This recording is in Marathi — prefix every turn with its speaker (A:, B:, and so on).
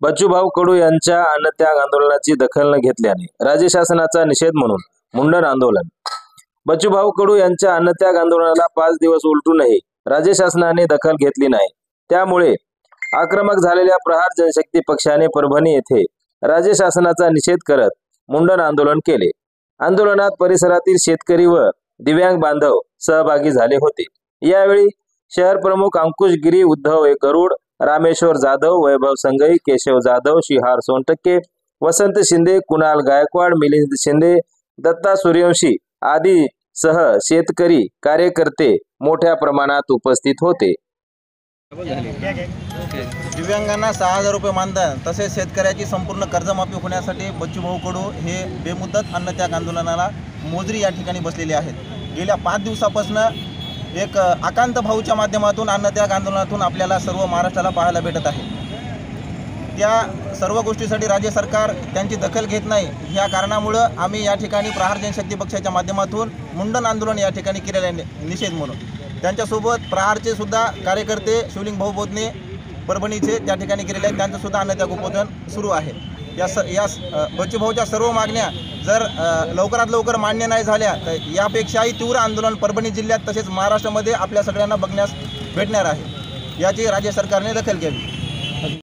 A: बच्चूभाऊ कडू यांच्या अन्नत्याग आंदोलनाची दखल न घेतल्याने राज्य शासनाचा निषेध म्हणून मुंडन आंदोलन। बच्चूभाऊ कडू यांच्या अन्नत्याग आंदोलनाला 5 दिवस उलटूनही राज्य शासनाने दखल घेतली नाही। त्यामुळे आक्रमक झालेल्या प्रहार जनशक्ती पक्षाने परभणी येथे राज्य शासनाचा निषेध करत मुंडन आंदोलन केले। आंदोलनात परिसरातील शेतकरी व दिव्यांग बांधव सहभागी झाले होते। यावेळी शहर प्रमुख अंकुश गिरी, उद्धव गरुड, रामेश्वर जाधव, वैभव संगई, केशव जाधव, शिहार सोनटक्के, वसंत शिंदे, कुणाल गायकवाड, मिलिंद शिंदे, दत्ता सूर्यवंशी आदी सह शेतकरी कार्यकर्ते मोठ्या प्रमाणात उपस्थित होते।
B: दिव्यांगांना 6,000 रुपये मानधन तसेच शेतकऱ्याची संपूर्ण कर्जमाफी होण्यासाठी बच्चूभाऊ कडू हे बेमुदत अन्नत्याग आंदोलनाला मोजरी या ठिकाणी बसलेले आहेत। गेल्या 5 दिवसापासून एक आकांत भाऊच्या माध्यमातून अन्नत्याग आंदोलनातून आपल्याला सर्व महाराष्ट्राला पाहायला भेटत आहे। त्या सर्व गोष्टीसाठी राज्य सरकार त्यांची दखल घेत नाही। ह्या कारणामुळं आम्ही या ठिकाणी प्रहार जनशक्ती पक्षाच्या माध्यमातून मुंडन आंदोलन या ठिकाणी केलेले आहे निषेध म्हणून। त्यांच्यासोबत प्रहारचे सुद्धा कार्यकर्ते शिवलिंग भाऊ बोधने परभणीचे त्या ठिकाणी केलेले आहेत, त्यांचं सुद्धा अन्नत्याग उपोषण सुरू आहे। या बच्चूभाऊच्या सर्व मागण्या जर लवकरात लवकर मान्य नाही झाल्या तर यापेक्षाही तीव्र आंदोलन परभणी जिल्ह्यात तसेच महाराष्ट्रामध्ये आपल्या सगळ्यांना बघण्यास भेटणार आहे। याची राज्य सरकारने दखल घ्यावी।